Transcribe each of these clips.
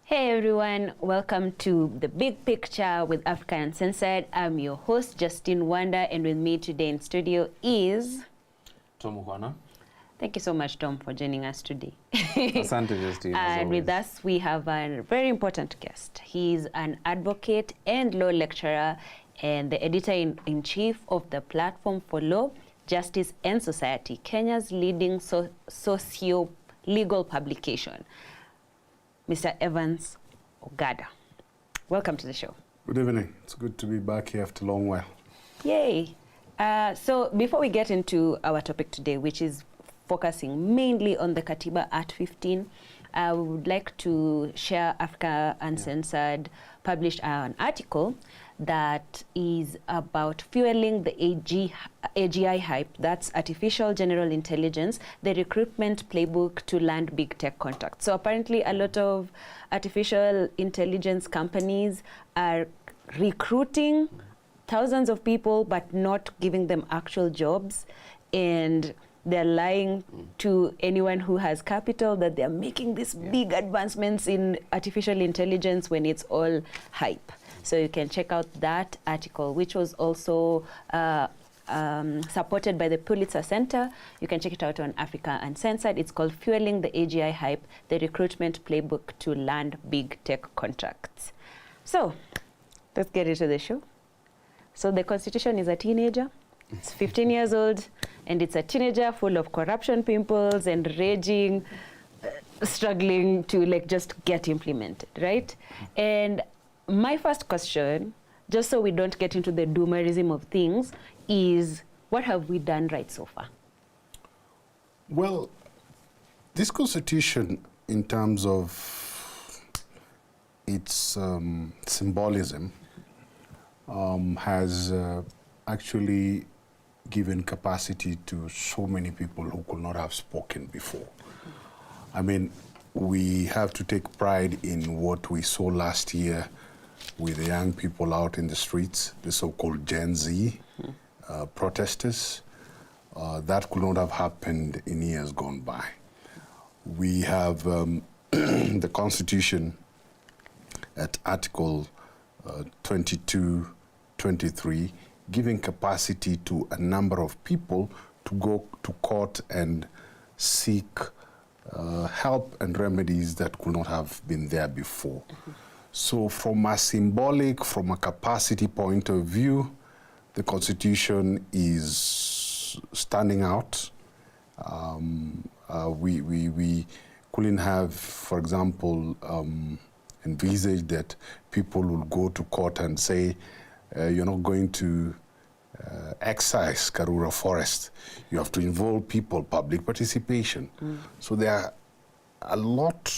Hey everyone, welcome to The Big Picture with Africa Uncensored. I'm your host, Justine Wanda, and with me today in studio is... Tom Juana. Thank you so much, Tom, for joining us today. Asante, Justine. And with us, we have a very important guest. He's an advocate and law lecturer and the editor-in-chief of the Platform for Law, Justice and Society, Kenya's leading socio-legal publication, Mr. Evans Ogada. Welcome to the show. Good evening. It's good to be back here after a long while. Yay. So before we get into our topic today, which is focusing mainly on the Katiba Art 15, we would like to share Africa Uncensored published an article that is about fueling the AGI hype, that's artificial general intelligence, the recruitment playbook to land big tech contracts. So apparently a lot of artificial intelligence companies are recruiting thousands of people but not giving them actual jobs, and they're lying to anyone who has capital that they're making these big advancements in artificial intelligence when it's all hype. So you can check out that article, which was also supported by the Pulitzer Center. You can check it out on Africa Uncensored. It's called Fueling the AGI Hype, the Recruitment Playbook to Land Big Tech Contracts. So let's get into the show. So the Constitution is a teenager. It's 15 years old, and it's a teenager full of corruption pimples and raging, struggling to just get implemented, right? And my first question, just so we don't get into the doomerism of things, is what have we done right so far? Well, this Constitution, in terms of its symbolism, has actually given capacity to so many people who could not have spoken before. I mean, we have to take pride in what we saw last year with the young people out in the streets, the so-called Gen Z protesters. That could not have happened in years gone by. We have the Constitution at Article 22, 23, giving capacity to a number of people to go to court and seek help and remedies that could not have been there before. So from a symbolic, from a capacity point of view, the Constitution is standing out. We couldn't have, for example, envisaged that people will go to court and say, you're not going to excise Karura Forest. You have to involve people, public participation. So there are a lot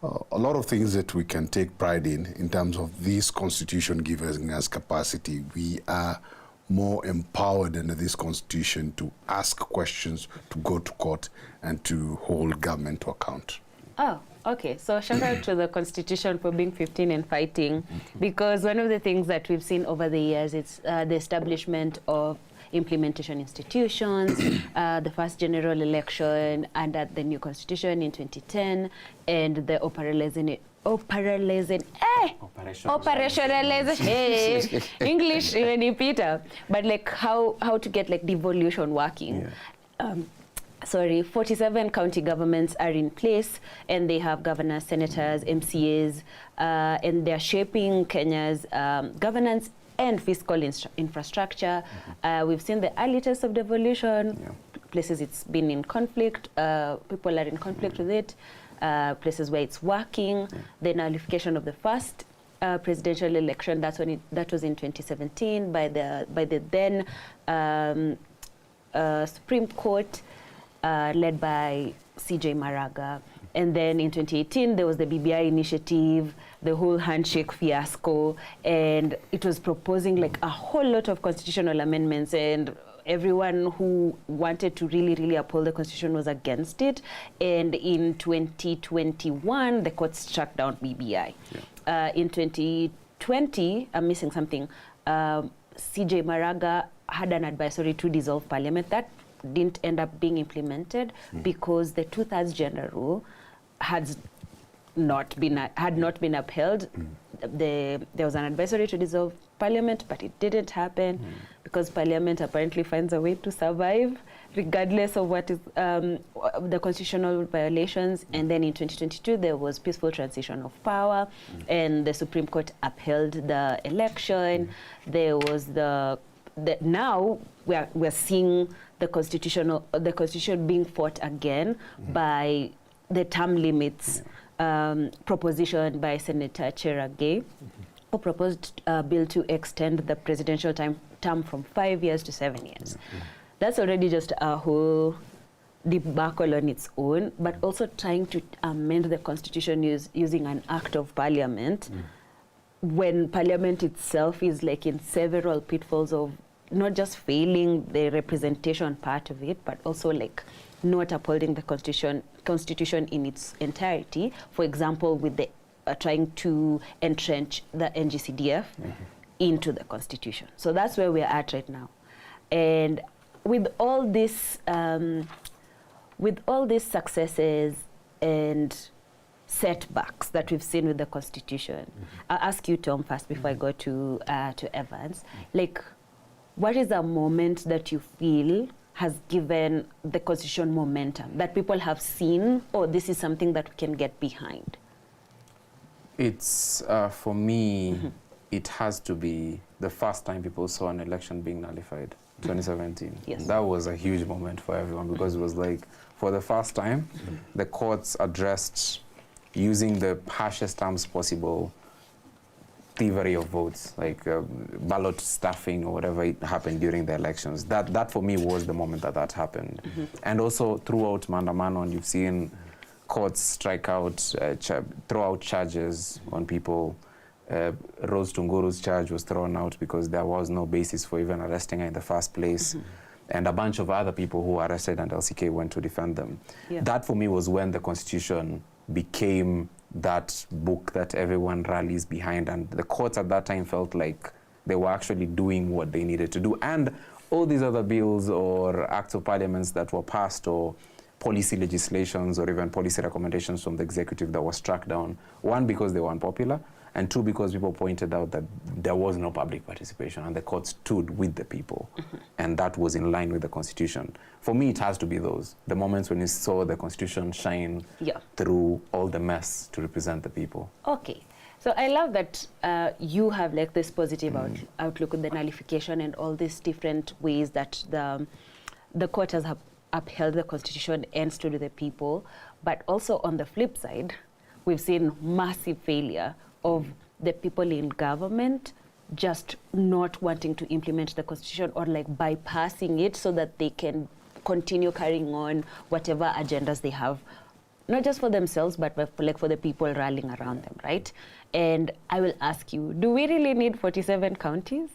of things that we can take pride in terms of this Constitution giving us capacity. We are more empowered under this Constitution to ask questions, to go to court, and to hold government to account. Oh, okay. So shout out to the Constitution for being 15 and fighting, because one of the things that we've seen over the years is the establishment of implementation institutions, the first general election under the new Constitution in 2010, and the operationalization, English even Peter, but how to get devolution working. 47 county governments are in place, and they have governors, senators, MCAs, and they're shaping Kenya's governance and fiscal infrastructure. We've seen the early tests of devolution, places it's been in conflict, people are in conflict with it, places where it's working, the nullification of the first presidential election, that was in 2017 by the then Supreme Court, led by CJ Maraga. And then in 2018, there was the BBI initiative, the whole handshake fiasco, and it was proposing a whole lot of constitutional amendments, and everyone who wanted to really uphold the Constitution was against it. And in 2021, the court struck down BBI. In 2020, I'm missing something, CJ Maraga had an advisory to dissolve parliament. That didn't end up being implemented because the 2/3 gender rule had not been upheld. There was an advisory to dissolve parliament, but it didn't happen because parliament apparently finds a way to survive regardless of what is the constitutional violations. And then in 2022 there was peaceful transition of power, and the Supreme Court upheld the election. There was now we're seeing the constitution being fought again by the term limits proposition by Senator Cherargei, who proposed a bill to extend the presidential term from 5 years to 7 years. That's already just a whole debacle on its own, but also trying to amend the constitution using an act of parliament when parliament itself is like in several pitfalls of not just failing the representation part of it, but also like not upholding the constitution in its entirety. For example, with the trying to entrench the NGCDF into the constitution. So that's where we're at right now. And with all these successes and setbacks that we've seen with the constitution, I'll ask you, Tom, first before I go to Evans. Like, what is a moment that you feel has given the constitution momentum, that people have seen, oh, this is something that we can get behind? It's, for me, it has to be the first time people saw an election being nullified, 2017. Yes. That was a huge moment for everyone because it was like, for the first time, the courts addressed, using the harshest terms possible, thievery of votes, like ballot stuffing or whatever it happened during the elections. That for me was the moment that happened. And also throughout Maandamano, and you've seen courts strike out, throw out charges on people. Rose Tunguru's charge was thrown out because there was no basis for even arresting her in the first place. And a bunch of other people who were arrested and LCK went to defend them. Yeah. That for me was when the Constitution became that book that everyone rallies behind, and the courts at that time felt like they were actually doing what they needed to do. And all these other bills or acts of parliaments that were passed, or policy legislations or even policy recommendations from the executive that were struck down, one, because they were unpopular, and two, because people pointed out that there was no public participation and the court stood with the people. And that was in line with the Constitution. For me, it has to be those, the moments when you saw the Constitution shine through all the mess to represent the people. Okay. So I love that you have like this positive outlook on the nullification and all these different ways that the court has upheld the Constitution and stood with the people. But also on the flip side, we've seen massive failure of the people in government just not wanting to implement the Constitution, or like bypassing it so that they can continue carrying on whatever agendas they have, not just for themselves, but for the people rallying around them, right? And I will ask you, do we really need 47 counties?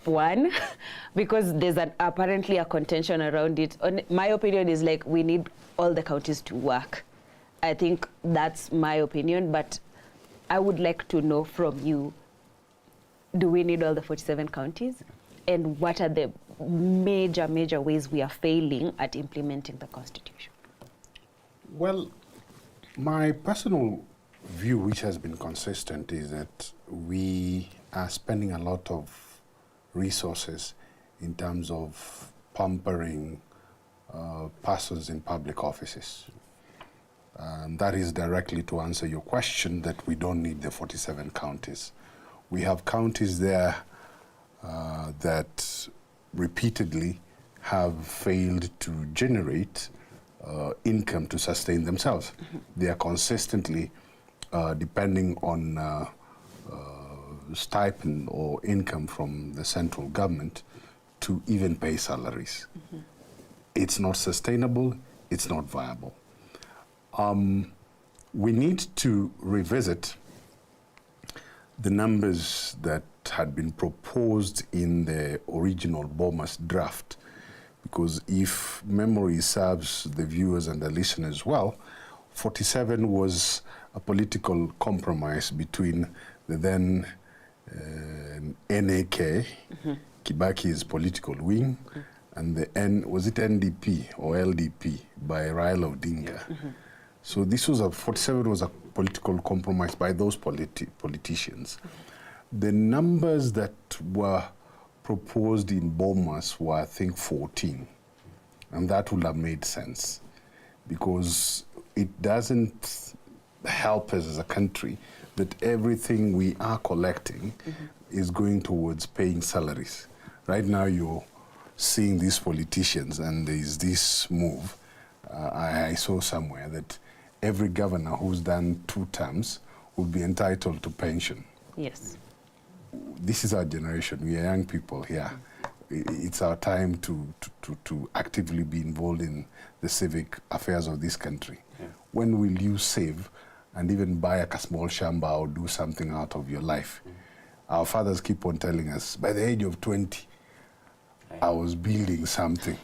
One, because there's apparently a contention around it. My opinion is like we need all the counties to work. I think that's my opinion, but I would like to know from you, do we need all the 47 counties? And what are the major ways we are failing at implementing the Constitution? Well, my personal view, which has been consistent, is that we are spending a lot of resources in terms of pampering persons in public offices. That is directly to answer your question that we don't need the 47 counties. We have counties there that repeatedly have failed to generate income to sustain themselves. They are consistently depending on stipend or income from the central government to even pay salaries. It's not sustainable, it's not viable. We need to revisit the numbers that had been proposed in the original Bomas draft, because if memory serves the viewers and the listeners well, 47 was a political compromise between the then NAK, Kibaki's political wing, and the was it NDP or LDP by Raila Odinga. So this was 47 was a political compromise by those politicians. The numbers that were proposed in Bomas were, I think, 14. And that would have made sense because it doesn't help us as a country that everything we are collecting is going towards paying salaries. Right now you're seeing these politicians and there's this move. I saw somewhere that every governor who's done 2 terms will be entitled to pension. Yes. This is our generation. We are young people here. It's our time to actively be involved in the civic affairs of this country. Yeah. When will you save and even buy a small shamba or do something out of your life? Our fathers keep on telling us, by the age of 20, I was building something.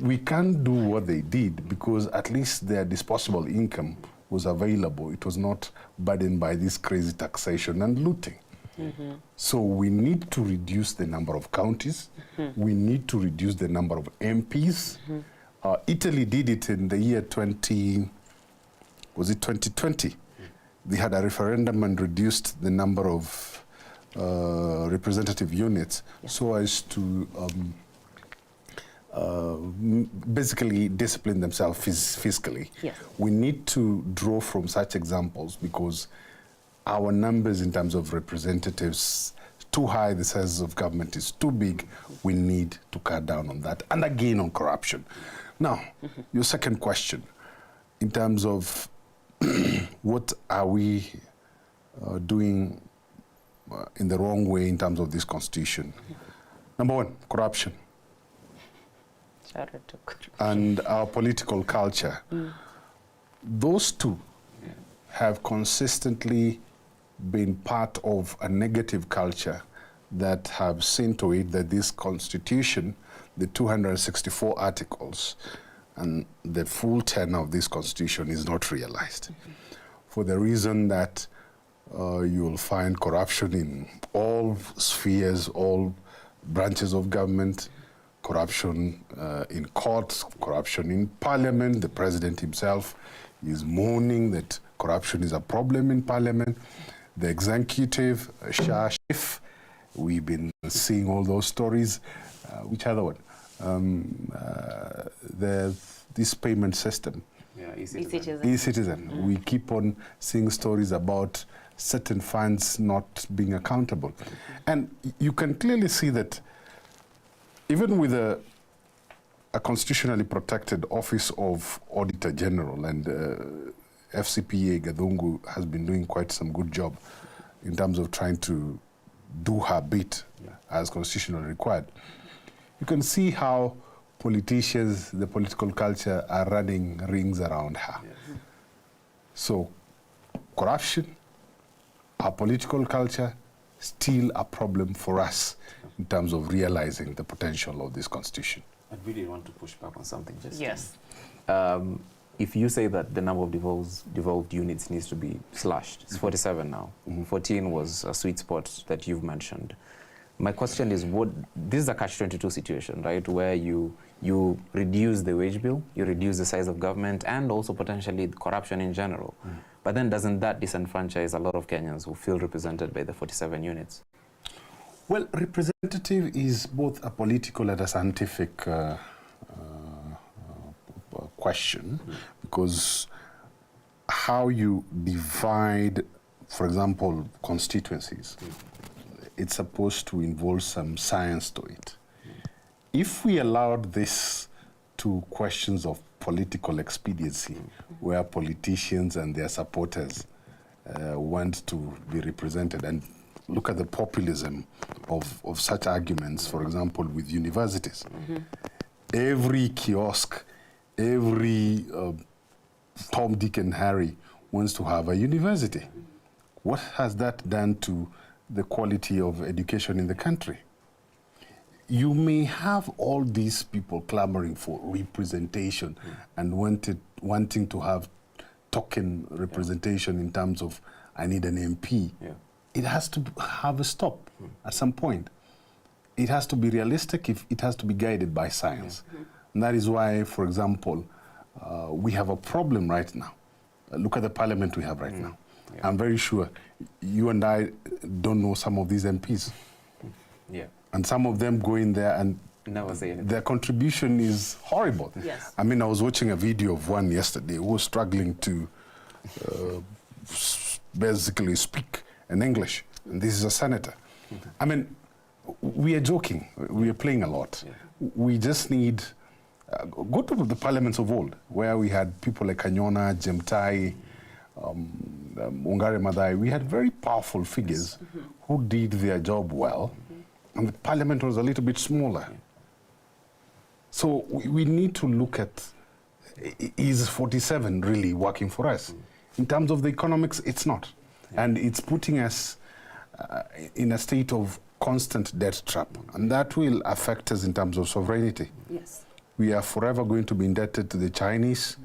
We can't do what they did because at least their disposable income was available. It was not burdened by this crazy taxation and looting. So we need to reduce the number of counties. We need to reduce the number of MPs. Italy did it in the year 2020? They had a referendum and reduced the number of representative units so as to basically discipline themselves fiscally. Yes. We need to draw from such examples because our numbers in terms of representatives too high, the size of government is too big. We need to cut down on that. And again on corruption. Now, your second question, in terms of what are we doing in the wrong way in terms of this constitution? Number one, corruption. And our political culture. Those two have consistently been part of a negative culture that have seen to it that this constitution, the 264 articles, and the full tenor of this constitution is not realized. For the reason that you'll find corruption in all spheres, all branches of government, corruption in courts, corruption in parliament. The president himself is mourning that corruption is a problem in parliament. The executive, Shah-Shif, we've been seeing all those stories. Which other one? This payment system. Yeah, e-citizen. E-citizen. We keep on seeing stories about certain funds not being accountable. And you can clearly see that even with a constitutionally protected Office of Auditor General, and FCPA Gadungu has been doing quite some good job in terms of trying to do her bit as constitutionally required. You can see how politicians, the political culture, are running rings around her. So corruption, our political culture, still a problem for us in terms of realizing the potential of this constitution. I really want to push back on something. Just If you say that the number of devolved units needs to be slashed, it's 47 now. 14 was a sweet spot that you've mentioned. My question is, this is a catch-22 situation, right? Where you reduce the wage bill, you reduce the size of government, and also potentially corruption in general. But then doesn't that disenfranchise a lot of Kenyans who feel represented by the 47 units? Well, representative is both a political and a scientific question, because how you divide, for example, constituencies, it's supposed to involve some science to it. If we allowed this to questions of political expediency, where politicians and their supporters want to be represented, and look at the populism of such arguments, for example, with universities. Every kiosk, every Tom, Dick, and Harry wants to have a university. What has that done to the quality of education in the country? You may have all these people clamoring for representation and wanting to have token representation in terms of, I need an MP. It has to have a stop at some point. it has to be realistic, if it has to be guided by science. And that is why, for example, we have a problem right now. Look at the parliament we have right now. Yeah. I'm very sure you and I don't know some of these MPs. Yeah. And some of them go in there and never say anything. Their contribution is horrible. Yes. I mean, I was watching a video of one yesterday who was struggling to basically speak in English. And this is a senator. I mean, we are joking. We are playing a lot. Yeah. We just need... go to the parliaments of old, where we had people like Kanyona, Mutai, Ungare Madai. We had very powerful figures who did their job well, and the parliament was a little bit smaller. So we need to look at, is 47 really working for us? In terms of the economics, it's not. And it's putting us in a state of constant debt trap, and that will affect us in terms of sovereignty. Yes. We are forever going to be indebted to the Chinese,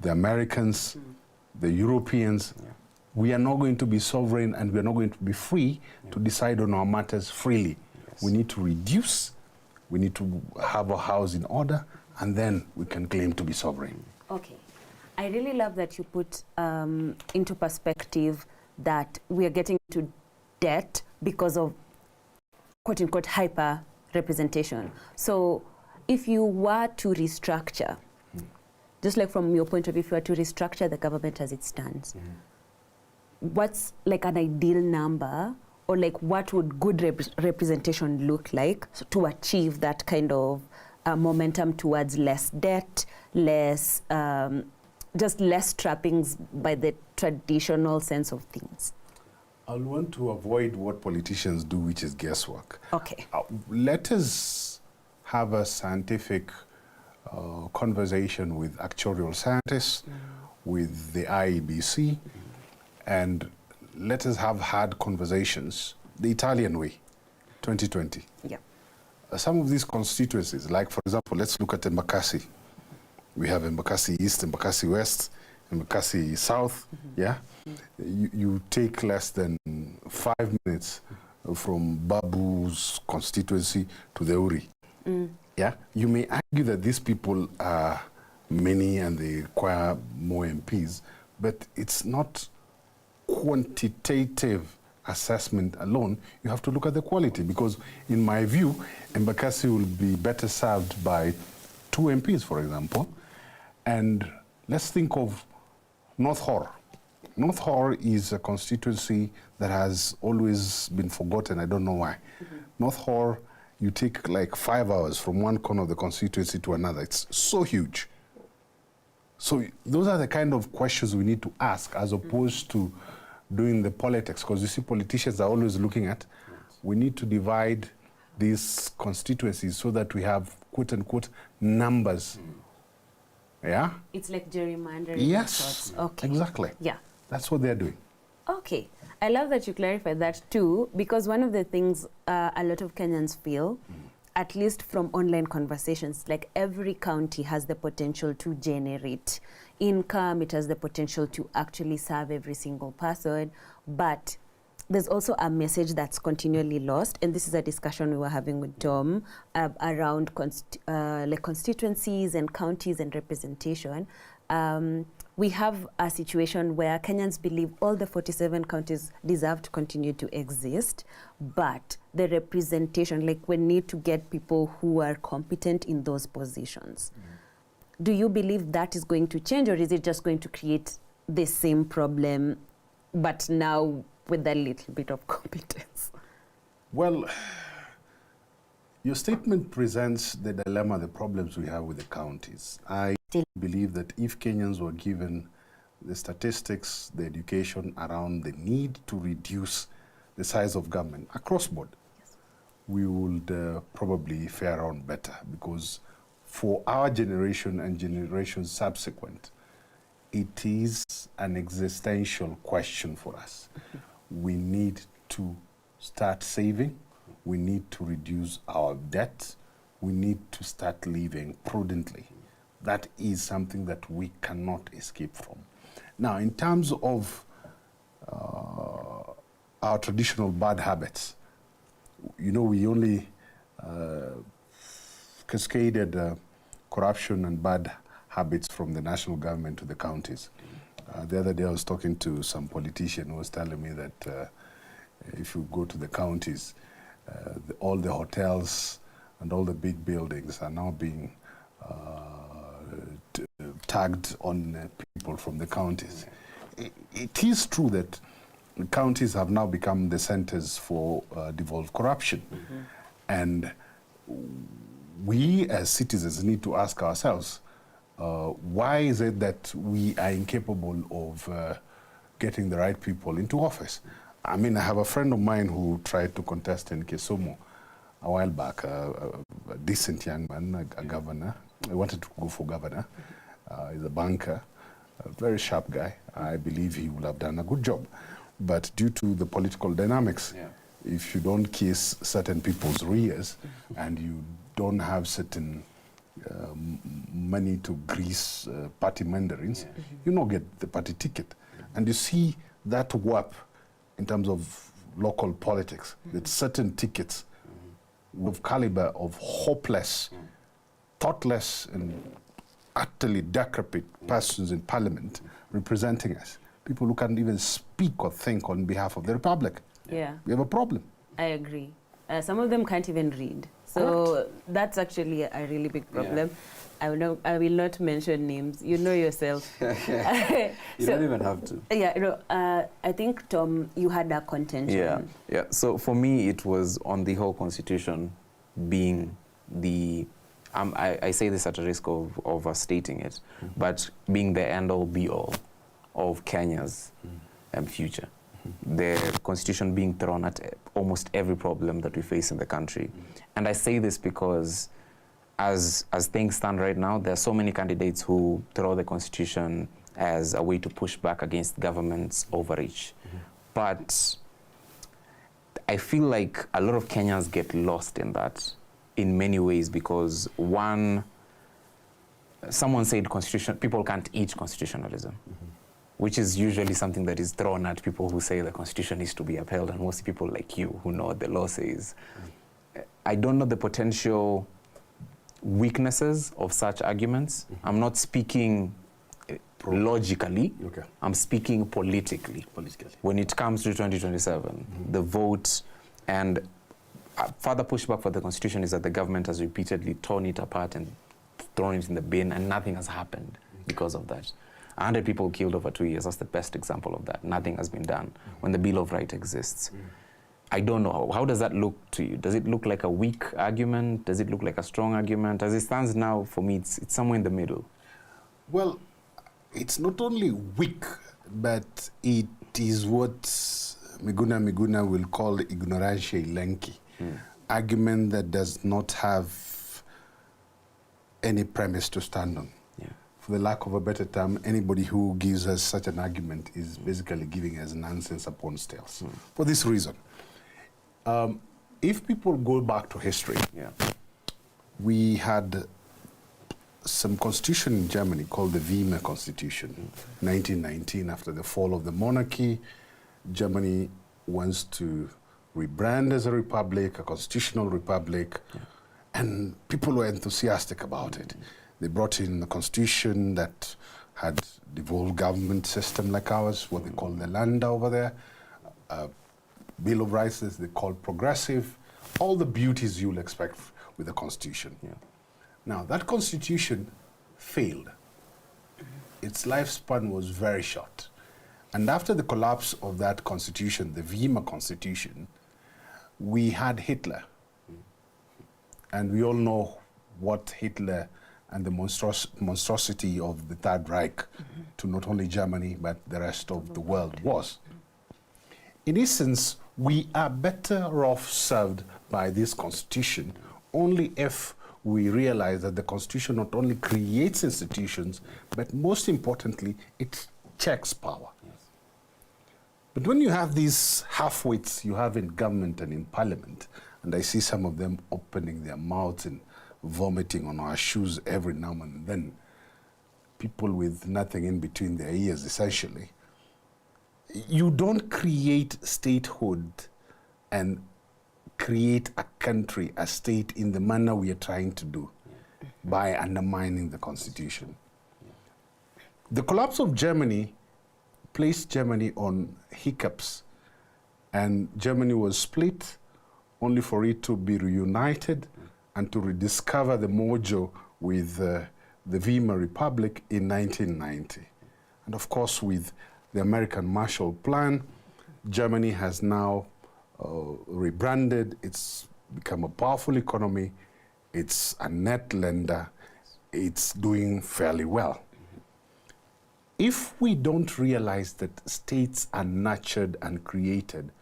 the Americans, the Europeans. Yeah. We are not going to be sovereign, and we are not going to be free to decide on our matters freely. Yes. We need to reduce, we need to have our house in order, and then we can claim to be sovereign. Okay. I really love that you put into perspective that we are getting into debt because of quote-unquote hyper-representation. So if you were to restructure, just like from your point of view, if you were to restructure the government as it stands, what's like an ideal number, or like what would good representation look like to achieve that kind of momentum towards less debt, less, just less trappings by the traditional sense of things? I'll want to avoid what politicians do, which is guesswork. Okay. Let us have a scientific conversation with actuarial scientists, with the IEBC, and let us have hard conversations the Italian way, 2020. Yeah. Some of these constituencies, like for example, let's look at Embakasi. We have Embakasi East, Embakasi West, Embakasi South, yeah? You take less than 5 minutes from Babu's constituency to the Uri. Yeah, you may argue that these people are many and they require more MPs, but it's not quantitative assessment alone. You have to look at the quality, because in my view, Embakasi will be better served by 2 MPs, for example. And let's think of North Hor. North Hor is a constituency that has always been forgotten. I don't know why. North Hor, you take like 5 hours from one corner of the constituency to another. It's so huge. So those are the kind of questions we need to ask, as opposed to doing the politics, because you see politicians are always looking at, we need to divide these constituencies so that we have quote unquote numbers. Yeah? It's like gerrymandering. Yes, okay. Exactly. Yeah. That's what they're doing. Okay. I love that you clarified that too, because one of the things a lot of Kenyans feel, at least from online conversations, like every county has the potential to generate income, it has the potential to actually serve every single person, but there's also a message that's continually lost, and this is a discussion we were having with Tom around like constituencies and counties and representation. We have a situation where Kenyans believe all the 47 counties deserve to continue to exist, but the representation, like we need to get people who are competent in those positions. Do you believe that is going to change, or is it just going to create the same problem, but now with a little bit of competence? Well, your statement presents the dilemma, the problems we have with the counties. I believe that if Kenyans were given the statistics, the education around the need to reduce the size of government across board, we would probably fare on better, because for our generation and generations subsequent, it is an existential question for us. We need to start saving. We need to reduce our debt. We need to start living prudently. That is something that we cannot escape from. Now, in terms of our traditional bad habits, you know, we only cascaded corruption and bad habits from the national government to the counties. The other day I was talking to some politician who was telling me that if you go to the counties, all the hotels and all the big buildings are now being tagged on people from the counties. It is true that the counties have now become the centers for devolved corruption. And we as citizens need to ask ourselves, why is it that we are incapable of getting the right people into office? I mean, I have a friend of mine who tried to contest in Kisumu a while back, a decent young man, a governor. He wanted to go for governor. He's a banker, a very sharp guy. I believe he would have done a good job. But due to the political dynamics, if you don't kiss certain people's rears and you don't have certain money to grease party mandarins, you don't get the party ticket. And you see that warp in terms of local politics, that certain tickets of caliber of hopeless, thoughtless, and utterly decrepit persons in parliament representing us. People who can't even speak or think on behalf of the republic. Yeah. We have a problem. I agree. Some of them can't even read. So that's actually a really big problem. Yeah. I will not mention names. You know yourself. You don't even have to. Yeah, I think, Tom, you had a contention. Yeah. So for me, it was on the whole constitution being the, I say this at a risk of overstating it, but being the end-all, be-all of Kenya's future. The constitution being thrown at almost every problem that we face in the country. And I say this because as things stand right now, there are so many candidates who throw the constitution as a way to push back against government's overreach. But I feel like a lot of Kenyans get lost in that in many ways because one, someone said people can't eat constitutionalism. Which is usually something that is thrown at people who say the constitution is to be upheld, and most people like you who know what the law says. I don't know the potential weaknesses of such arguments. I'm not speaking logically, I'm speaking politically. When it comes to 2027, the vote and further pushback for the constitution is that the government has repeatedly torn it apart and thrown it in the bin, and nothing has happened because of that. 100 people killed over 2 years. That's the best example of that. Nothing has been done when the Bill of Rights exists. I don't know. How does that look to you? Does it look like a weak argument? Does it look like a strong argument? As it stands now, for me, it's somewhere in the middle. Well, it's not only weak, but it is what Miguna will call ignorantia elenchi. Argument that does not have any premise to stand on. For the lack of a better term, anybody who gives us such an argument is basically giving us nonsense upon stilts. For this reason, if people go back to history, we had some constitution in Germany called the Weimar Constitution, 1919. After the fall of the monarchy, Germany wants to rebrand as a republic, a constitutional republic, and people were enthusiastic about it. They brought in a constitution that had devolved government system like ours, what they call the Land over there. Bill of Rights they call progressive. All the beauties you'll expect with a constitution. Now, that constitution failed. Its lifespan was very short. And after the collapse of that constitution, the Weimar Constitution, we had Hitler. And we all know what Hitler and the monstrosity of the Third Reich to not only Germany, but the rest of the world was. In essence, we are better off served by this constitution only if we realize that the constitution not only creates institutions, but most importantly, it checks power. But when you have these half-wits you have in government and in parliament, and I see some of them opening their mouths and vomiting on our shoes every now and then, people with nothing in between their ears, essentially. You don't create statehood and create a country, a state in the manner we are trying to do by undermining the constitution. The collapse of Germany placed Germany on hiccups, and Germany was split only for it to be reunited and to rediscover the mojo with the Weimar Republic in 1990. And of course, with the American Marshall Plan, Germany has now rebranded. It's become a powerful economy. It's a net lender. It's doing fairly well. If we don't realize that states are nurtured and created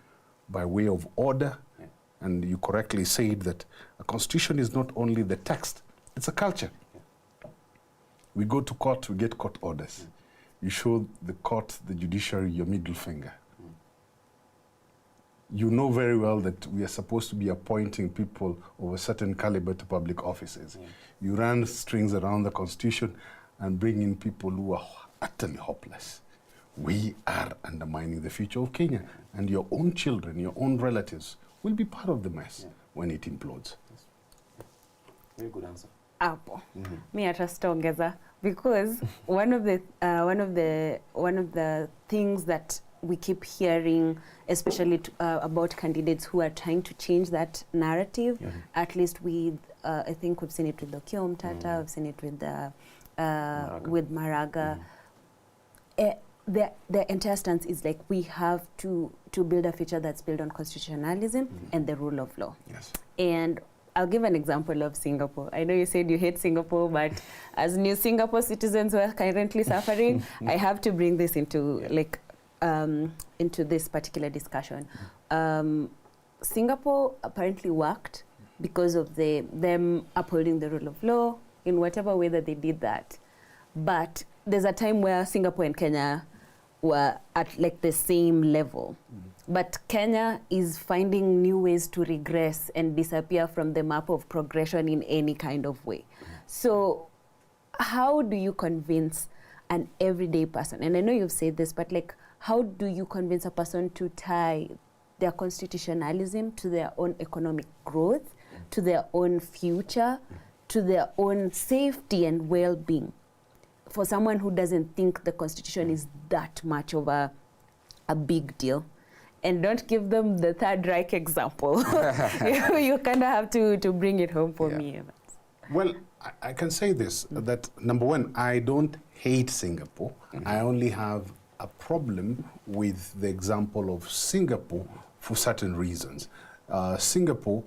by way of order, and you correctly said that a constitution is not only the text, it's a culture. We go to court, we get court orders. You show the court, the judiciary, your middle finger. You know very well that we are supposed to be appointing people of a certain caliber to public offices. You run strings around the constitution and bring in people who are utterly hopeless. We are undermining the future of Kenya, and your own children, your own relatives will be part of the mess when it implodes. Very good answer. Apple. Me atastongeza, because one of the things that we keep hearing, especially about candidates who are trying to change that narrative, at least with I think we've seen it with Okiya Omtata, we've seen it with Maraga. The entire stance is like we have to build a future that's built on constitutionalism and the rule of law. Yes. And I'll give an example of Singapore. I know you said you hate Singapore, but as new Singapore citizens who are currently suffering, I have to bring this into into this particular discussion. Singapore apparently worked because of them upholding the rule of law in whatever way that they did that. But there's a time where Singapore and Kenya were at like the same level. But Kenya is finding new ways to regress and disappear from the map of progression in any kind of way. So how do you convince an everyday person, and I know you've said this, but like, how do you convince a person to tie their constitutionalism to their own economic growth, to their own future, to their own safety and well-being? For someone who doesn't think the constitution is that much of a big deal. And don't give them the Third Reich example. You kind of have to bring it home for me. Well, I can say this, that number one, I don't hate Singapore. I only have a problem with the example of Singapore for certain reasons. Singapore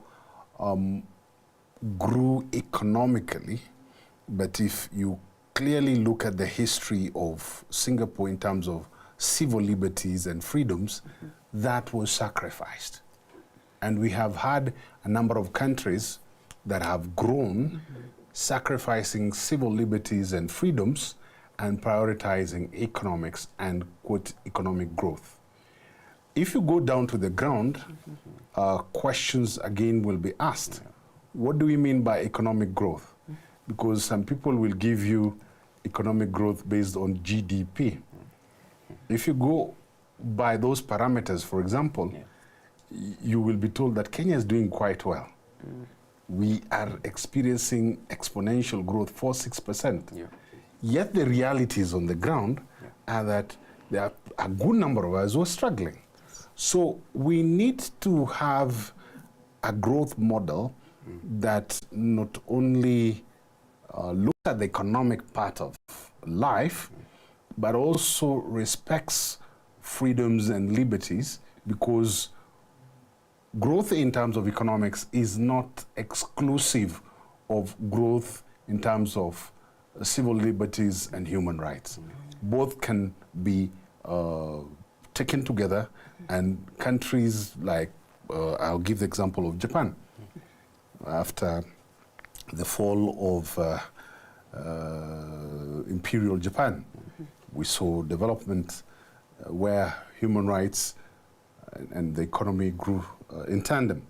grew economically, but if you clearly look at the history of Singapore in terms of civil liberties and freedoms, that was sacrificed. And we have had a number of countries that have grown, sacrificing civil liberties and freedoms and prioritizing economics and, quote, economic growth. If you go down to the ground, questions again will be asked. What do we mean by economic growth? Because some people will give you economic growth based on GDP. If you go by those parameters, for example, you will be told that Kenya is doing quite well. We are experiencing exponential growth, 4-6%. Yet the realities on the ground are that there are a good number of us who are struggling. So we need to have a growth model that not only looks at the economic part of life, but also respects freedoms and liberties, because growth in terms of economics is not exclusive of growth in terms of civil liberties and human rights. Both can be taken together, and countries like, I'll give the example of Japan. After the fall of Imperial Japan, we saw development where human rights and the economy grew in tandem.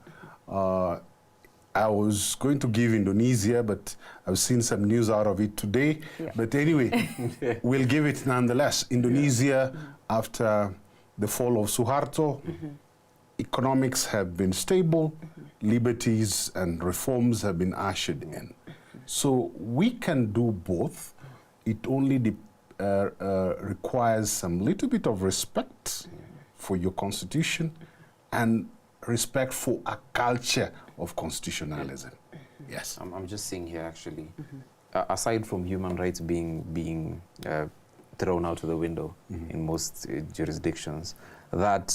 I was going to give Indonesia, but I've seen some news out of it today. But anyway, we'll give it nonetheless. Indonesia, after the fall of Suharto, economics have been stable, liberties and reforms have been ushered in. So we can do both. It only requires some little bit of respect for your constitution and respect for a culture of constitutionalism. Yes. I'm just seeing here actually, aside from human rights being thrown out of the window in most jurisdictions, that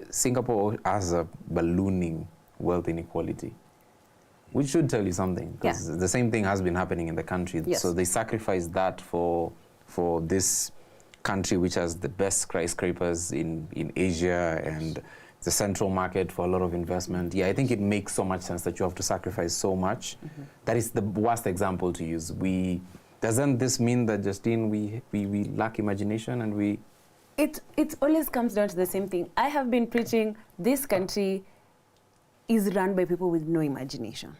Singapore has a ballooning wealth inequality, which should tell you something, because the same thing has been happening in the country. Yes. So they sacrificed that for this country, which has the best skyscrapers in Asia and the central market for a lot of investment. Yeah, I think it makes so much sense that you have to sacrifice so much. That is the worst example to use. Doesn't this mean that, Justine, we lack imagination and we... It always comes down to the same thing. I have been preaching this country is run by people with no imagination.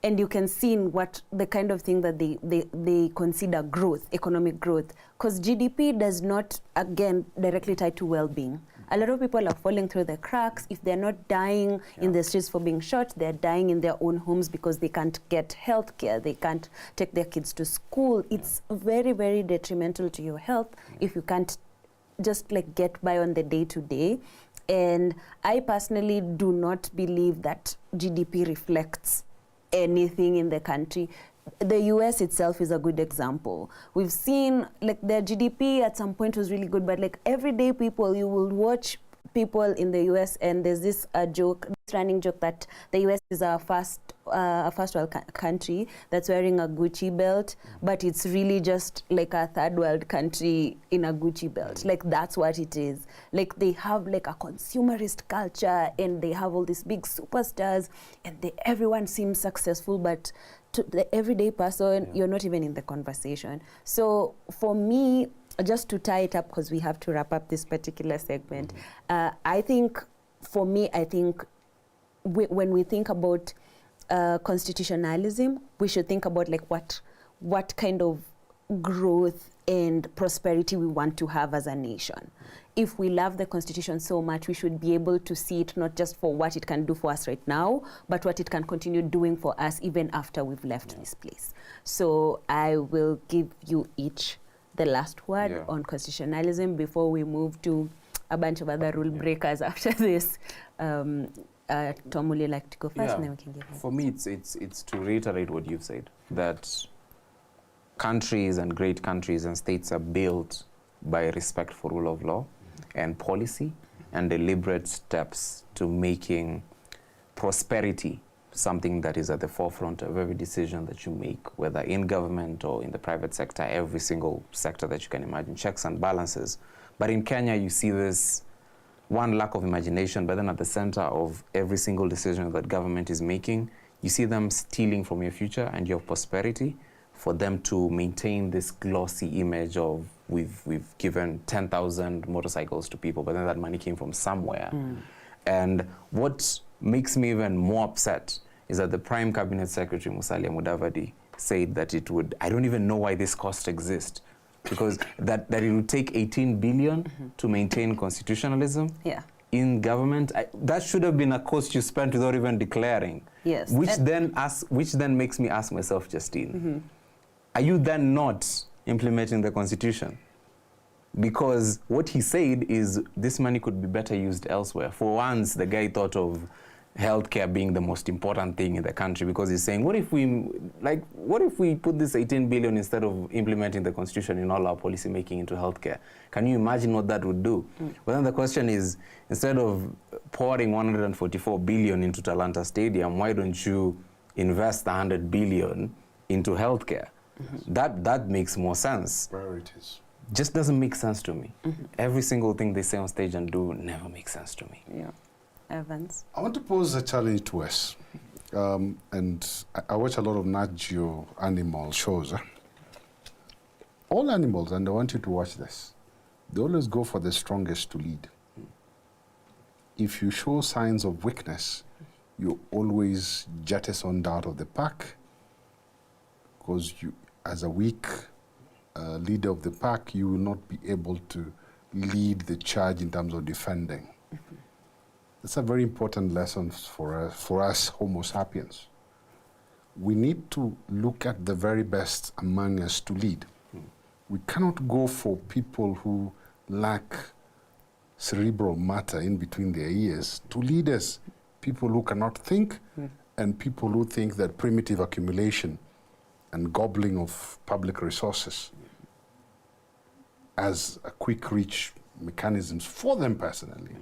And you can see in what the kind of thing that they consider growth, economic growth, because GDP does not, again, directly tie to well-being. A lot of people are falling through the cracks. If they're not dying in the streets for being shot, they're dying in their own homes because they can't get health care, they can't take their kids to school. It's very, very detrimental to your health if you can't just like get by on the day-to-day. And I personally do not believe that GDP reflects anything in the country. The US itself is a good example. We've seen like their GDP at some point was really good, but like everyday people, you will watch people in the US and there's this running joke that the US is a first world country that's wearing a Gucci belt, but it's really just like a third world country in a Gucci belt. Like that's what it is. Like they have like a consumerist culture and they have all these big superstars and everyone seems successful, but to the everyday person, you're not even in the conversation. So for me, just to tie it up, because we have to wrap up this particular segment, I think, for me, I think when we think about constitutionalism, we should think about like what kind of growth and prosperity we want to have as a nation. If we love the Constitution so much, we should be able to see it not just for what it can do for us right now, but what it can continue doing for us even after we've left this place. So I will give you each the last word on constitutionalism before we move to a bunch of other rule breakers after this. Tom, would you like to go first, and then we can give For me, it's to reiterate what you've said, that countries and great countries and states are built by respect for rule of law and policy and deliberate steps to making prosperity something that is at the forefront of every decision that you make, whether in government or in the private sector, every single sector that you can imagine, checks and balances. But in Kenya, you see this one lack of imagination, but then at the center of every single decision that government is making, you see them stealing from your future and your prosperity for them to maintain this glossy image of we've given 10,000 motorcycles to people, but then that money came from somewhere. And what makes me even more upset is that the Prime Cabinet Secretary, Musalia Mudavadi, said that it would, I don't even know why this cost exists, because that it would take 18 billion to maintain constitutionalism in government. That should have been a cost you spent without even declaring. Yes. Which then makes me ask myself, Justine, are you then not implementing the Constitution? Because what he said is this money could be better used elsewhere. For once, the guy thought of healthcare being the most important thing in the country, because he's saying, what if we put this 18 billion instead of implementing the Constitution in all our policy making into healthcare? Can you imagine what that would do? But then the question is, instead of pouring 144 billion into Talanta Stadium, why don't you invest 100 billion into healthcare? That makes more sense. Priorities. Just doesn't make sense to me. Every single thing they say on stage and do never makes sense to me. Yeah. Evans? I want to pose a challenge to us. And I watch a lot of Nat Geo animal shows. All animals, and I want you to watch this, they always go for the strongest to lead. If you show signs of weakness, you always jettison out of the pack, because you, as a weak leader of the pack, you will not be able to lead the charge in terms of defending. It's a very important lesson for us Homo sapiens. We need to look at the very best among us to lead. We cannot go for people who lack cerebral matter in between their ears to lead us. People who cannot think and people who think that primitive accumulation and gobbling of public resources as a quick reach mechanisms for them personally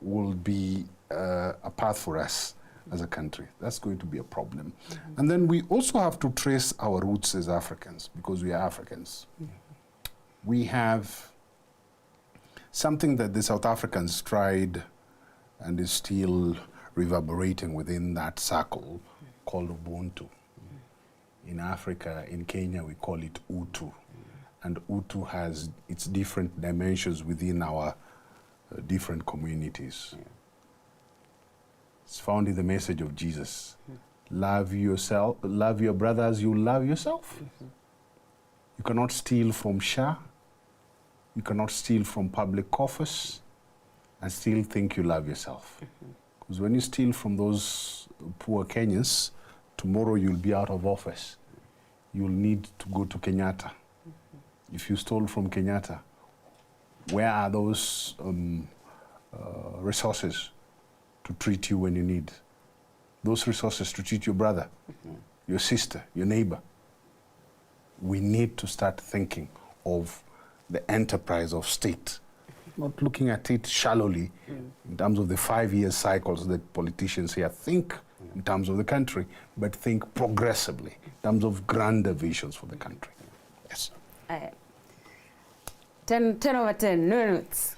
will be a path for us as a country. That's going to be a problem. And then we also have to trace our roots as Africans, because we are Africans. We have something that the South Africans tried and is still reverberating within that circle called Ubuntu. In Africa, in Kenya, we call it Utu. And Utu has its different dimensions within our different communities. It's found in the message of Jesus. Love yourself, love your brother as you love yourself. You cannot steal from SHA. You cannot steal from public coffers and still think you love yourself. Because when you steal from those poor Kenyans, tomorrow you'll be out of office. You'll need to go to Kenyatta. If you stole from Kenyatta, where are those resources to treat you when you need? Those resources to treat your brother, your sister, your neighbor. We need to start thinking of the enterprise of state, not looking at it shallowly in terms of the 5-year cycles that politicians here think in terms of the country, but think progressively in terms of grander visions for the country. Yes. 10 over 10, no notes.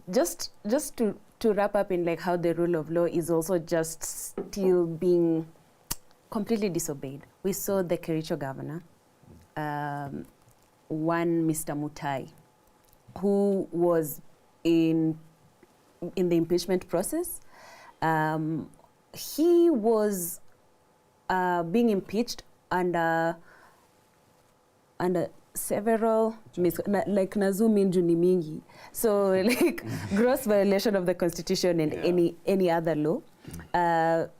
Just to wrap up in like how the rule of law is also just still being completely disobeyed. We saw the Kericho governor, one Mr. Mutai, who was in the impeachment process. He was being impeached under several, like Nazumi Njuni Mingi. So like gross violation of the constitution and any other law.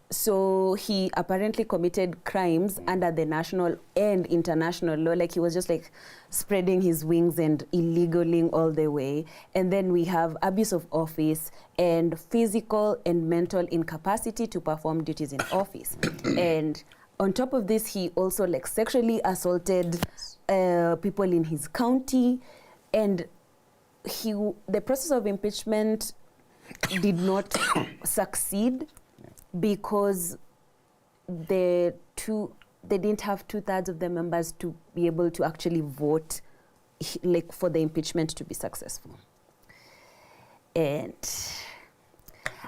So he apparently committed crimes under the national and international law. Like he was just like spreading his wings and illegaling all the way. And then we have abuse of office and physical and mental incapacity to perform duties in office. And on top of this, he also like sexually assaulted people in his county, and the process of impeachment did not succeed because they didn't have 2/3 of the members to be able to actually vote like for the impeachment to be successful. And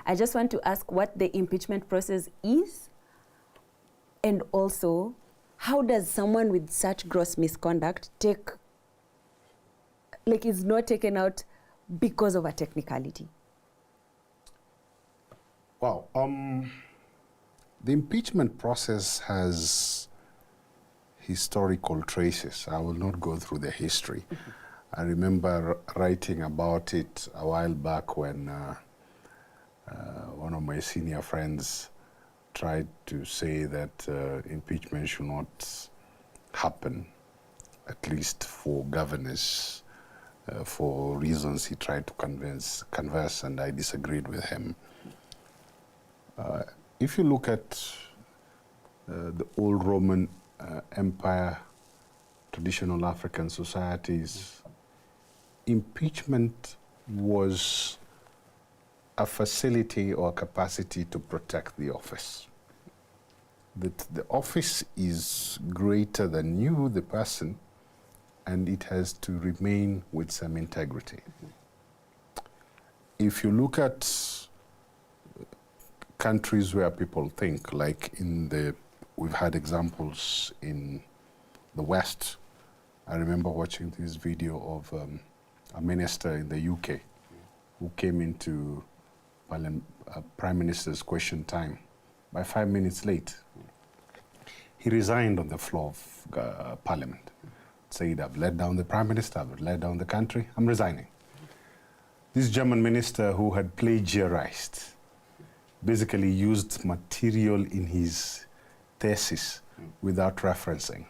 I just want to ask what the impeachment process is. And also, how does someone with such gross misconduct is not taken out because of a technicality? Wow. The impeachment process has historical traces. I will not go through the history. I remember writing about it a while back when one of my senior friends tried to say that impeachment should not happen, at least for governors, for reasons he tried to converse, and I disagreed with him. If you look at the old Roman Empire, traditional African societies, impeachment was a facility or capacity to protect the office. That the office is greater than you, the person, and it has to remain with some integrity. If you look at countries where people think, like we've had examples in the West. I remember watching this video of a minister in the UK who came into Prime Minister's question time by 5 minutes late. He resigned on the floor of Parliament. Said, I've let down the Prime Minister, I've let down the country, I'm resigning. this German minister who had plagiarized, basically used material in his thesis without referencing.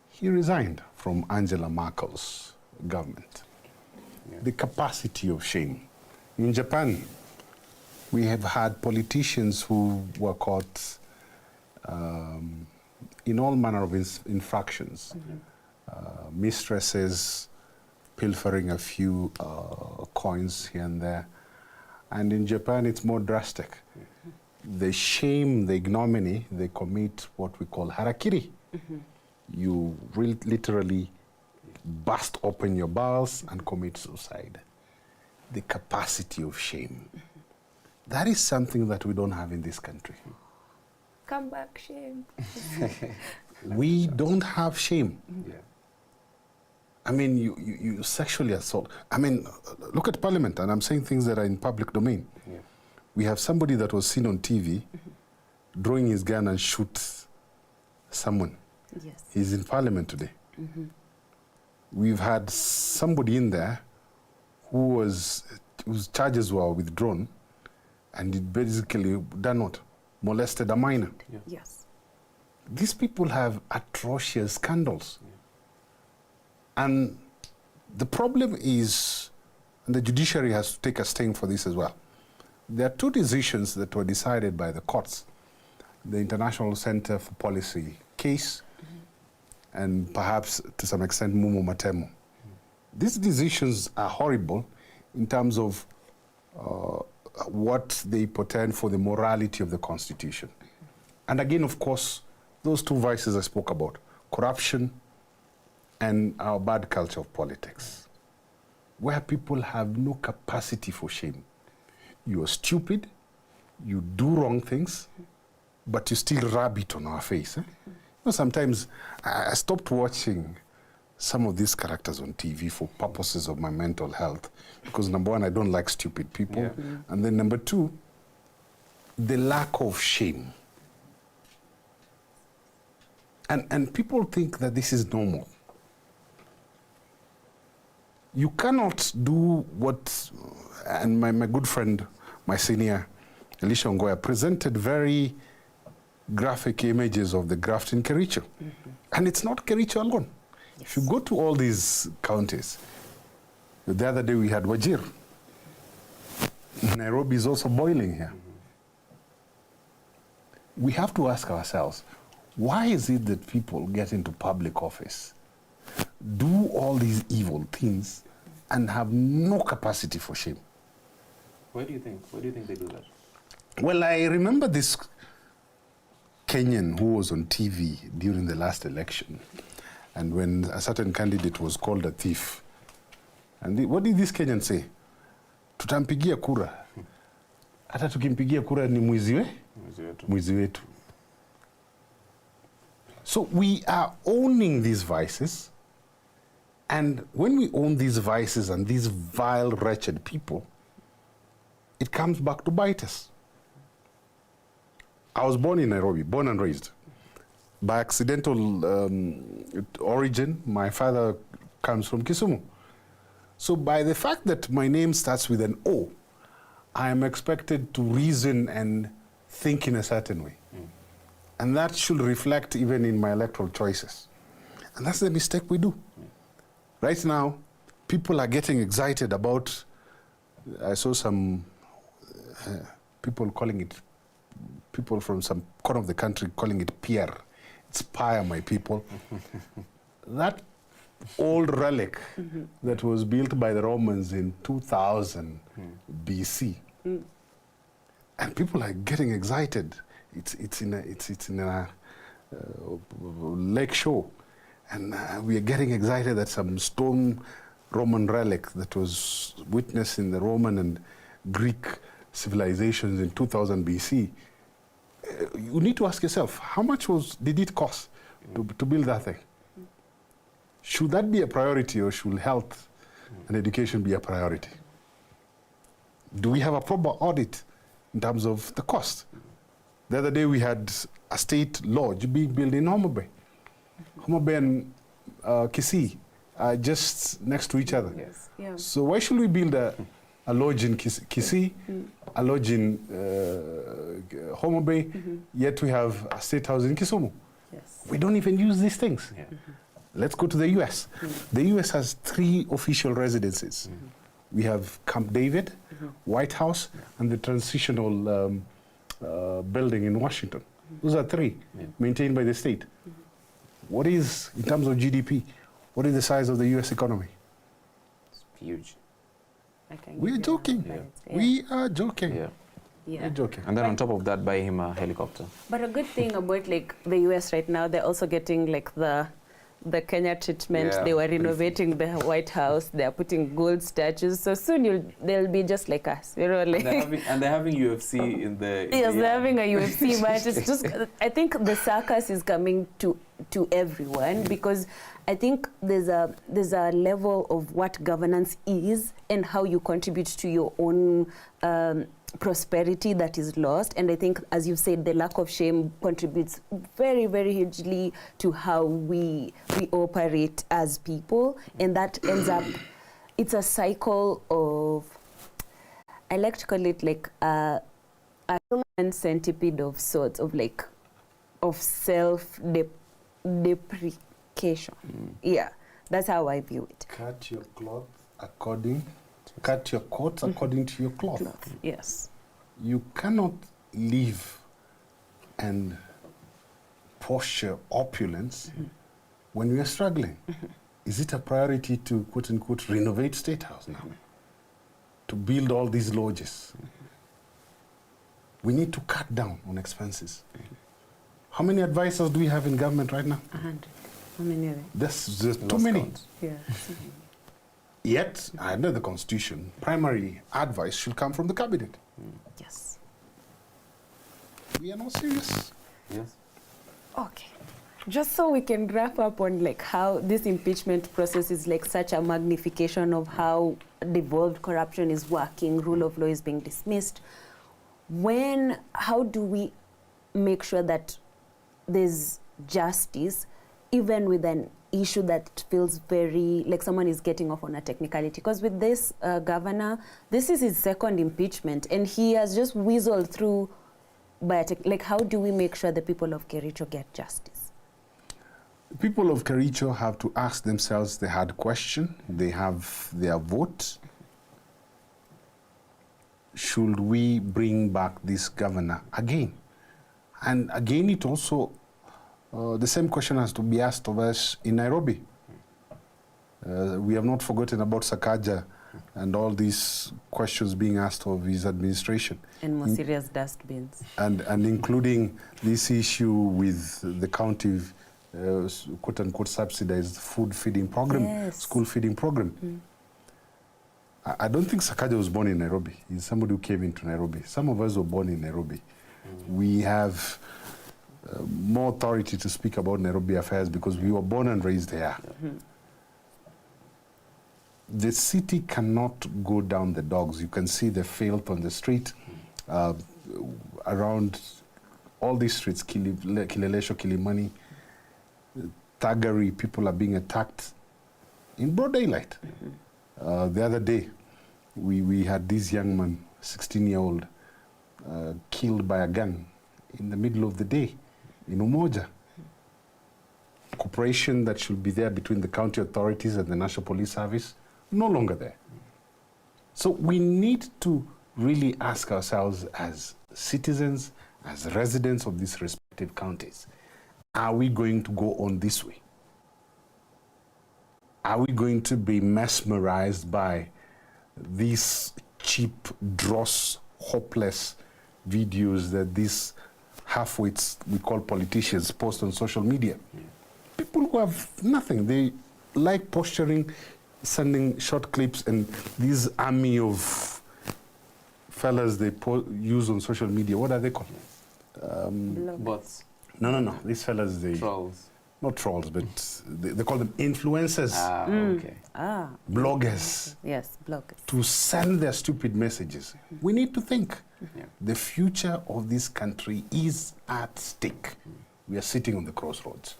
He resigned from Angela Merkel's government. Yeah. The capacity of shame. In Japan, we have had politicians who were caught in all manner of infractions. Mistresses pilfering a few coins here and there. And in Japan, it's more drastic. The shame, the ignominy, they commit what we call harakiri. You literally bust open your bowels and commit suicide. The capacity of shame. That is something that we don't have in this country. Come back, shame. We don't have shame. Yeah. I mean, you sexually assault. I mean, look at Parliament, and I'm saying things that are in public domain. Yeah. We have somebody that was seen on TV drawing his gun and shoot someone. Yes. He's in Parliament today. We've had somebody in there whose charges were withdrawn, and it basically done what? Molested a minor. Yeah. Yes. These people have atrocious scandals. And the problem is, and the judiciary has to take a stand for this as well. There are two decisions that were decided by the courts. The International Center for Policy case, and perhaps to some extent Mumu Matemo. These decisions are horrible in terms of what they portend for the morality of the Constitution. And again, of course, those two vices I spoke about, corruption and our bad culture of politics, where people have no capacity for shame. You are stupid, you do wrong things, but you still rub it on our face. You know, sometimes I stopped watching some of these characters on TV for purposes of my mental health, because number one, I don't like stupid people, Yeah. and then number two, the lack of shame. And people think that this is normal. You cannot do what, and my good friend, my senior, Elisha Ngoya, presented very graphic images of the graft in Kericho. And it's not Kericho alone. Yes. If you go to all these counties, the other day we had Wajir. Nairobi is also boiling here. We have to ask ourselves, why is it that people get into public office, do all these evil things, and have no capacity for shame? Why do you think they do that? Well, I remember this Kenyan who was on TV during the last election, and when a certain candidate was called a thief, and what did this Kenyan say? Tutampigia kura. Hata tukimpigia kura ni mwizi wetu. So we are owning these vices, and when we own these vices and these vile, wretched people, it comes back to bite us. I was born in Nairobi, born and raised. By accidental origin, my father comes from Kisumu. So by the fact that my name starts with an O, I am expected to reason and think in a certain way. And that should reflect even in my electoral choices. And that's the mistake we do. Right now, people are getting excited about, I saw some people from some corner of the country calling it Pierre. It's Pyre, my people. That old relic that was built by the Romans in 2000 BC. And people are getting excited. It's in a lake shore. And we are getting excited that some stone Roman relic that was witnessed in the Roman and Greek civilizations in 2000 BC. You need to ask yourself, how much did it cost to build that thing? Should that be a priority, or should health and education be a priority? Do we have a proper audit in terms of the cost? The other day we had a state lodge being built in Homa Bay. Homa Bay and Kisii are just next to each other. Yes. Yeah. So why should we build a lodge in Kisii, a lodge in Homo Bay, yet we have a state house in Kisumu? Yes. We don't even use these things. Yeah. Let's go to the US. The US has 3 official residences. We have Camp David, White House, and the transitional building in Washington. Those are 3 maintained by the state. What is, in terms of GDP, what is the size of the US economy? It's huge. We're joking. Yeah. We are joking. Yeah. Yeah. We're joking. And then on top of that, buy him a helicopter. But a good thing about like the US right now, they're also getting like the Kenya treatment. Yeah, They were renovating the White House. They're putting gold statues. So soon they'll be just like us. You know, like And they're having UFC in the... yes, they're having a UFC match. It's just, I think the circus is coming to everyone, because I think there's a level of what governance is and how you contribute to your own prosperity that is lost. And I think, as you said, the lack of shame contributes very, very hugely to how we operate as people. And that ends up, it's a cycle of, I like to call it like a human centipede of sorts, of like, of self-deprecation. Yeah, that's how I view it. Cut your cloth cut your coat according to your cloth. Yes. You cannot live and posture opulence when we are struggling. Is it a priority to, quote unquote, renovate State House now? To build all these lodges? We need to cut down on expenses. How many advisors do we have in government right now? 100. How many are there? There's too many. Yeah. Yet, under the Constitution, primary advice should come from the cabinet. Yes. We are not serious. Yes. Okay. Just so we can wrap up on like how this impeachment process is like such a magnification of how devolved corruption is working, rule of law is being dismissed. How do we make sure that there's justice, even with an issue that feels very like someone is getting off on a technicality? Because with this governor, this is his second impeachment, and he has just weaseled through by like, how do we make sure the people of Kericho get justice? People of Kericho have to ask themselves the hard question. They have their vote. Should we bring back this governor again? And again, it also, the same question has to be asked of us in Nairobi. We have not forgotten about Sakaja and all these questions being asked of his administration. And more serious dustbins. And including this issue with the county, quote-unquote, subsidized food feeding program, Yes. school feeding program. I don't think Sakaja was born in Nairobi. He's somebody who came into Nairobi. Some of us were born in Nairobi. We have more authority to speak about Nairobi affairs because we were born and raised there. The city cannot go down the dogs. You can see the filth on the street, around all these streets, Kilelesho, Kilimani, Tagari, people are being attacked in broad daylight. The other day, we had this young man, 16-year-old, killed by a gang in the middle of the day in Umoja. Cooperation that should be there between the county authorities and the National Police Service, no longer there. So we need to really ask ourselves as citizens, as residents of these respective counties, are we going to go on this way? Are we going to be mesmerized by these cheap, dross, hopeless videos that these half-wits we call politicians post on social media? People who have nothing. They like posturing, sending short clips, and this army of fellas they use on social media. What are they called? Bots. No. These fellas, they... Trolls. Not trolls, but they call them influencers. Okay. Bloggers. Yes, bloggers. To send their stupid messages. We need to think. Yeah. The future of this country is at stake. We are sitting on the crossroads.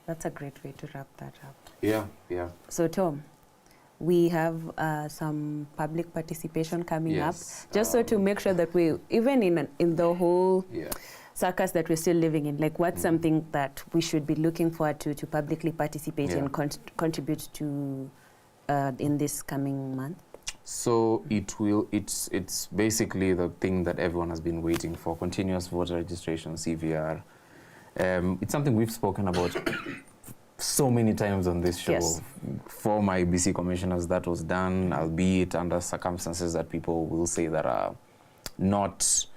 That's a great way to wrap that up. Yeah, yeah. So, Tom, we have some public participation coming up, just so to make sure that we, even in the whole circus that we're still living in, like what's something that we should be looking forward to publicly participate and contribute to in this coming month? So it's basically the thing that everyone has been waiting for, continuous voter registration, CVR. It's something we've spoken about so many times on this show. Yes. For my BC commissioners, that was done, albeit under circumstances that people will say that are not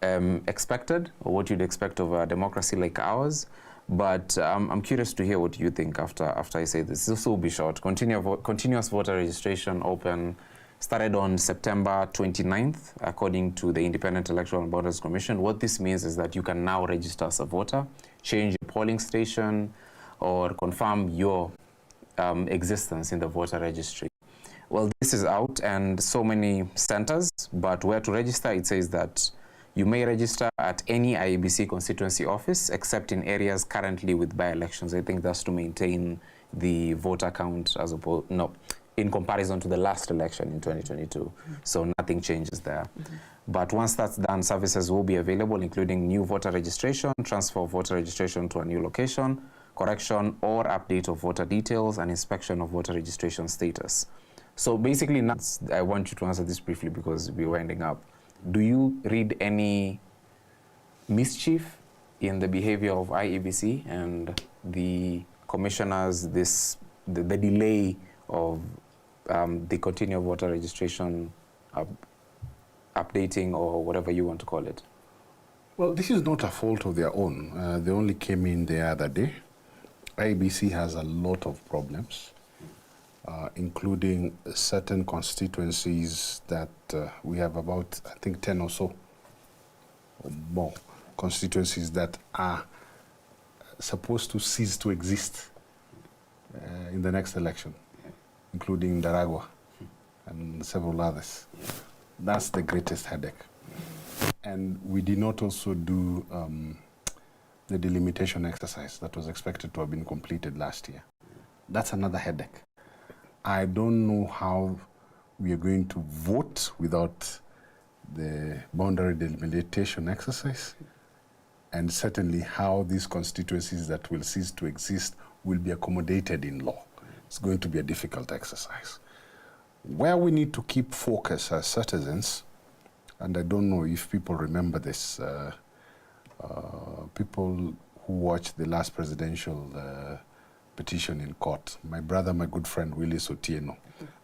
expected, or what you'd expect of a democracy like ours. But I'm curious to hear what you think after I say this. This will be short. Continuous voter registration open started on September 29th, according to the Independent Electoral and Borders Commission. What this means is that you can now register as a voter, change your polling station, or confirm your existence in the voter registry. Well, this is out, and so many centers, but where to register, it says that you may register at any IEBC constituency office, except in areas currently with by-elections. I think that's to maintain the voter count as opposed, in comparison to the last election in 2022. So nothing changes there. But once that's done, services will be available, including new voter registration, transfer of voter registration to a new location, correction or update of voter details, and inspection of voter registration status. So basically, I want you to answer this briefly because we're winding up. Do you read any mischief in the behavior of IEBC and the commissioners, the delay of the continual voter registration updating, or whatever you want to call it? Well, this is not a fault of their own. They only came in the other day. IEBC has a lot of problems, including certain constituencies that we have about, I think, 10 or so, or more constituencies that are supposed to cease to exist in the next election, including Daragwa and several others. That's the greatest headache. And we did not also do the delimitation exercise that was expected to have been completed last year. That's another headache. I don't know how we are going to vote without the boundary delimitation exercise, and certainly how these constituencies that will cease to exist will be accommodated in law. It's going to be a difficult exercise. Where we need to keep focus as citizens, and I don't know if people remember this, people who watched the last presidential petition in court, my brother, my good friend Willis Otieno,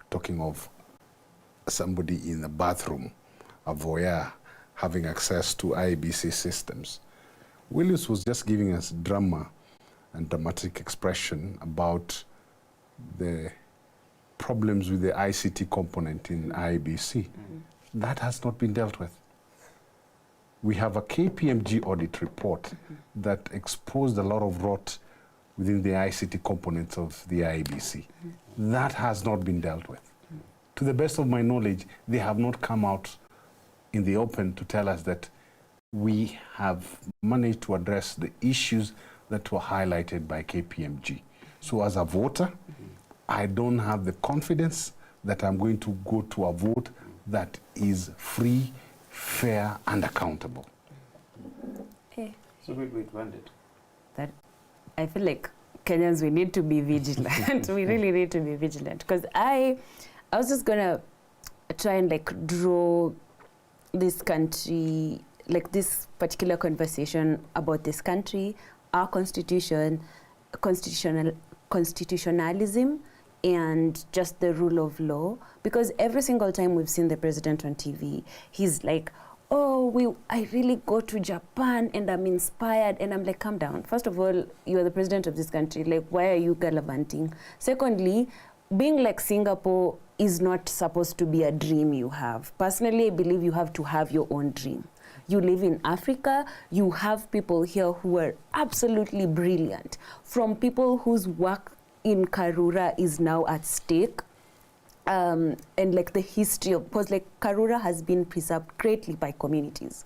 talking of somebody in the bathroom, a voyeur, having access to IEBC systems. Willis was just giving us drama and dramatic expression about the problems with the ICT component in IEBC. That has not been dealt with. We have a KPMG audit report that exposed a lot of rot within the ICT components of the IEBC. That has not been dealt with. To the best of my knowledge, they have not come out in the open to tell us that we have managed to address the issues that were highlighted by KPMG. So as a voter, I don't have the confidence that I'm going to go to a vote that is free, fair, and accountable. Okay. So wait, when did? That I feel like Kenyans, we need to be vigilant. We really need to be vigilant, because I was just gonna try and like draw this country, like this particular conversation about this country, our constitution, constitutionalism, and just the rule of law. Because every single time we've seen the president on TV, he's like, oh, I really go to Japan and I'm inspired. And I'm like, calm down. First of all, you're the president of this country. Like, why are you gallivanting? Secondly, being like Singapore is not supposed to be a dream you have. Personally, I believe you have to have your own dream. You live in Africa, you have people here who are absolutely brilliant. From people whose work in Karura is now at stake, and like the history of, because like Karura has been preserved greatly by communities.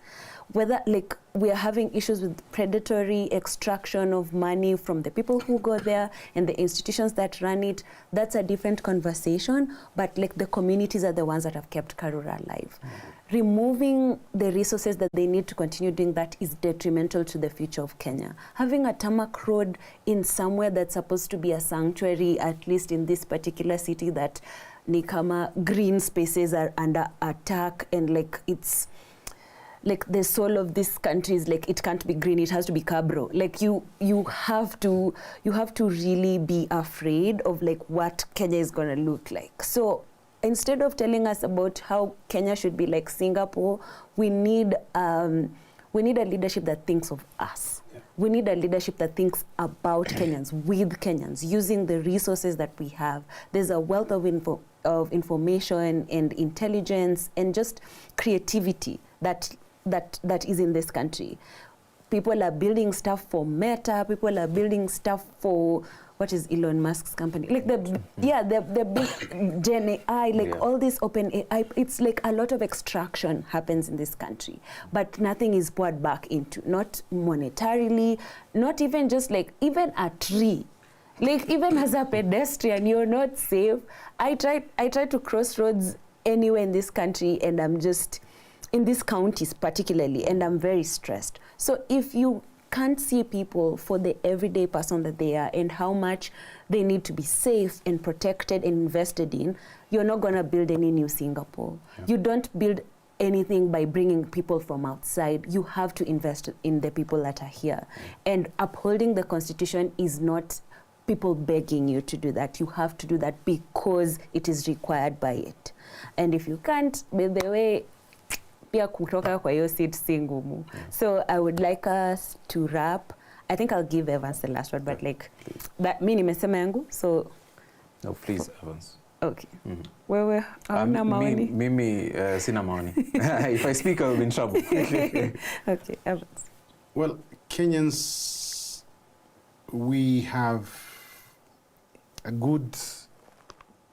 Whether like we are having issues with predatory extraction of money from the people who go there and the institutions that run it. That's a different conversation, but like the communities are the ones that have kept Karura alive. Removing the resources that they need to continue doing that is detrimental to the future of Kenya. Having a tarmac road in somewhere that's supposed to be a sanctuary, at least in this particular city, that Nikama green spaces are under attack, and like it's like the soul of this country is like, it can't be green, it has to be cabro. Like you have to really be afraid of like what Kenya is going to look like. So instead of telling us about how Kenya should be like Singapore, we need a leadership that thinks of us. Yeah. We need a leadership that thinks about Kenyans, with Kenyans, using the resources that we have. There's a wealth of information and intelligence and just creativity that is in this country. People are building stuff for Meta. People are building stuff for, what is Elon Musk's company? Like the big Gen AI, like all this open AI. It's like a lot of extraction happens in this country, but nothing is poured back into, not monetarily, not even just like, even a tree. Like even as a pedestrian, you're not safe. I try to cross roads anywhere in this country, and I'm just, in these counties particularly, and I'm very stressed. So if you can't see people for the everyday person that they are and how much they need to be safe and protected and invested in, you're not going to build any new Singapore. Yeah. You don't build anything by bringing people from outside. You have to invest in the people that are here. And upholding the Constitution is not people begging you to do that. You have to do that because it is required by it. And if you can't, by the way, pia kutoka kwa hiyo seat si ngumu. So I would like us to wrap. I think I'll give Evans the last word, but like that, mi nimesema yangu, so no, please, Evans. Okay. Wewe hauna maoni? Mimi sina maoni. If I speak, I'll be in trouble. Okay, Evans. Well, Kenyans, we have a good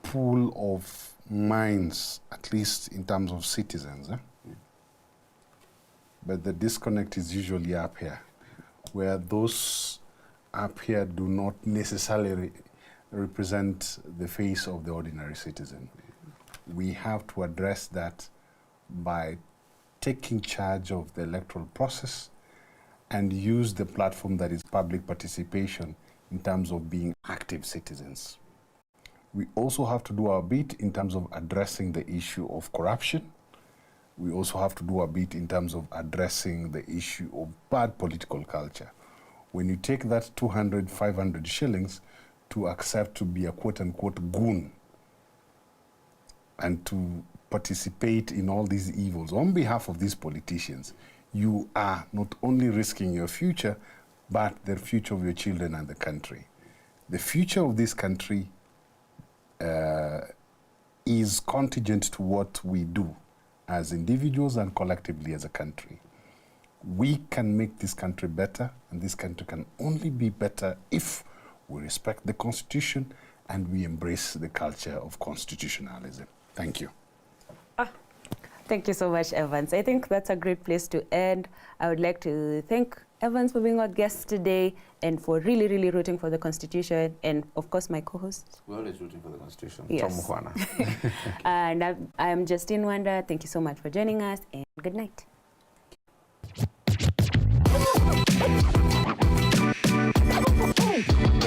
pool of minds, at least in terms of citizens. But the disconnect is usually up here, where those up here do not necessarily represent the face of the ordinary citizen. We have to address that by taking charge of the electoral process and use the platform that is public participation in terms of being active citizens. We also have to do our bit in terms of addressing the issue of corruption. We also have to do a bit in terms of addressing the issue of bad political culture. When you take that 200, 500 shillings to accept to be a quote-unquote goon and to participate in all these evils on behalf of these politicians, you are not only risking your future, but the future of your children and the country. The future of this country is contingent to what we do as individuals and collectively as a country. We can make this country better, and this country can only be better if we respect the Constitution and we embrace the culture of constitutionalism. Thank you. Thank you so much, Evans. I think that's a great place to end. I would like to thank Evans for being our guest today and for really, really rooting for the Constitution, and of course my co-host. We're always rooting for the Constitution. Yes. And I am Justine Wanda. Thank you so much for joining us, and good night. Oh.